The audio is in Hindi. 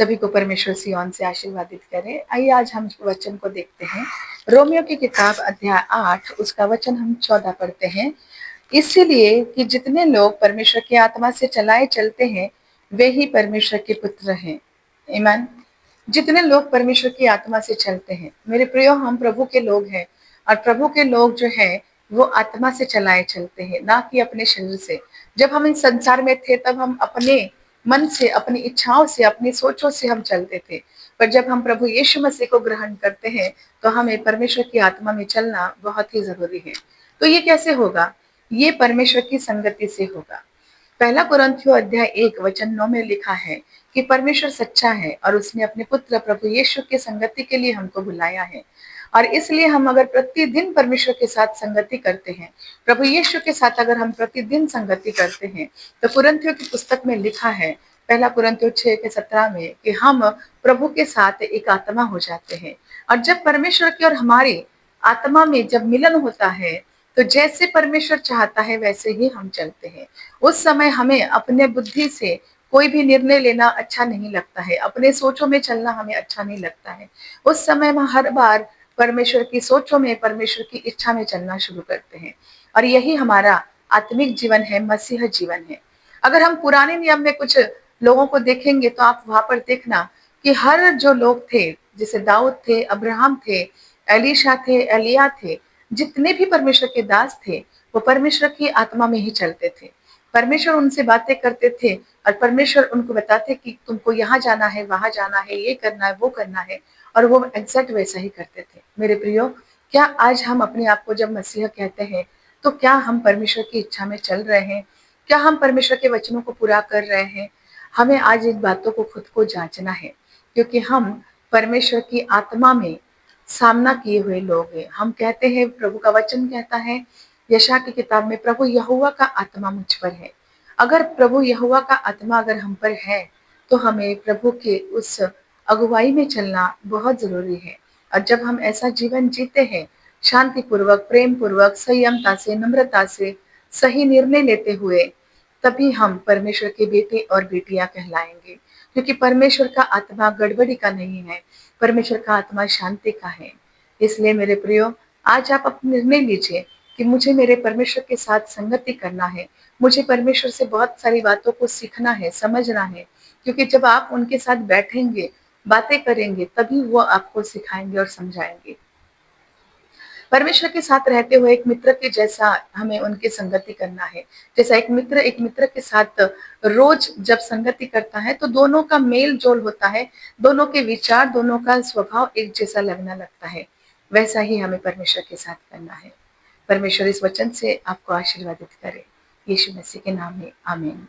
सभी को परमेश्वर सिय्योन से आशीर्वादित करे। आइए आज हम वचन को देखते हैं। रोमियो की किताब अध्याय 8 उसका वचन हम 14 पढ़ते हैं। इसीलिए कि जितने लोग परमेश्वर की आत्मा से चलाए चलते हैं वे ही परमेश्वर के पुत्र हैं। ईमान। जितने लोग परमेश्वर की आत्मा से चलते हैं, मेरे प्रियो, हम प्रभु के लोग हैं और प्रभु के लोग जो हैं वो आत्मा से चलाए चलते हैं, ना कि अपने शरीर से। जब हम इस संसार में थे तब हम अपने मन से, अपनी इच्छाओं से, अपनी सोचों से हम चलते थे, पर जब हम प्रभु यीशु मसीह को ग्रहण करते हैं तो हमें परमेश्वर की आत्मा में चलना बहुत ही जरूरी है। तो ये कैसे होगा? ये परमेश्वर की संगति से होगा। पहला कुरिन्थियों अध्याय 1 वचन 9 में लिखा है कि परमेश्वर सच्चा है और उसने अपने पुत्र प्रभु यीशु की संगति के लिए हमको बुलाया है। और इसलिए हम अगर प्रतिदिन परमेश्वर के साथ संगति करते हैं, प्रभु यीशु के साथ अगर हम प्रतिदिन संगति करते हैं, तो कुरिन्थियों की पुस्तक में लिखा है, पहला कुरिन्थियों 6 के 17 में, कि हम प्रभु के साथ एक आत्मा हो जाते हैं। और जब परमेश्वर की और हमारी आत्मा में जब मिलन होता है तो जैसे परमेश्वर चाहता है वैसे ही हम चलते हैं। उस समय हमें अपने बुद्धि से कोई भी निर्णय लेना अच्छा नहीं लगता है, अपने सोचों में चलना हमें अच्छा नहीं लगता है। उस समय हम हर बार परमेश्वर की सोचों में, परमेश्वर की इच्छा में चलना शुरू करते हैं। और यही हमारा आत्मिक जीवन है, मसीह जीवन है। अगर हम पुराने नियम में कुछ लोगों को देखेंगे तो आप वहां पर देखना कि हर जो लोग थे, जैसे दाऊद थे, अब्राहम थे, एलीशा थे, एलिया थे, जितने भी परमेश्वर के दास थे वो परमेश्वर की आत्मा में ही चलते थे। परमेश्वर उनसे बातें करते थे और परमेश्वर उनको बताते कि तुमको यहाँ जाना है, वहां जाना है, ये करना है, वो करना है, और वो एग्जैक्ट वैसा ही करते थे। मेरे प्रियो, क्या आज हम अपने आप को जब मसीह कहते हैं तो क्या हम परमेश्वर की इच्छा में चल रहे हैं? क्या हम परमेश्वर के वचनों को पूरा कर रहे हैं? हमें आज इन बातों को खुद को जांचना है, क्योंकि हम परमेश्वर की आत्मा में सामना किए हुए लोग हैं। हम कहते हैं, प्रभु का वचन कहता है यशायाह की किताब में, प्रभु यहोवा का आत्मा मुझ पर है। अगर प्रभु यहोवा का आत्मा अगर हम पर है तो हमें प्रभु के उस अगुवाई में चलना बहुत जरूरी है। और जब हम ऐसा जीवन जीते हैं, शांति पूर्वक, प्रेम पूर्वक, संयमता से, नम्रता से, सही निर्णय लेते हुए, तभी हम परमेश्वर के बेटे और बेटियां कहलाएंगे। क्योंकि परमेश्वर का आत्मा गड़बड़ी का नहीं है, परमेश्वर का आत्मा शांति का है। इसलिए मेरे प्रियो, आज आप अपना निर्णय लीजिए कि मुझे मेरे परमेश्वर के साथ संगति करना है। मुझे परमेश्वर से बहुत सारी बातों को सीखना है, समझना है, क्योंकि जब आप उनके साथ बैठेंगे, बातें करेंगे, तभी वो आपको सिखाएंगे और समझाएंगे। परमेश्वर के साथ रहते हुए एक मित्र के जैसा हमें उनकी संगति करना है। जैसा एक मित्र के साथ रोज जब संगति करता है तो दोनों का मेल जोल होता है, दोनों के विचार, दोनों का स्वभाव एक जैसा लगना लगता है। वैसा ही हमें परमेश्वर के साथ करना है। परमेश्वर इस वचन से आपको आशीर्वादित करे। यीशु मसीह के नाम में आमीन।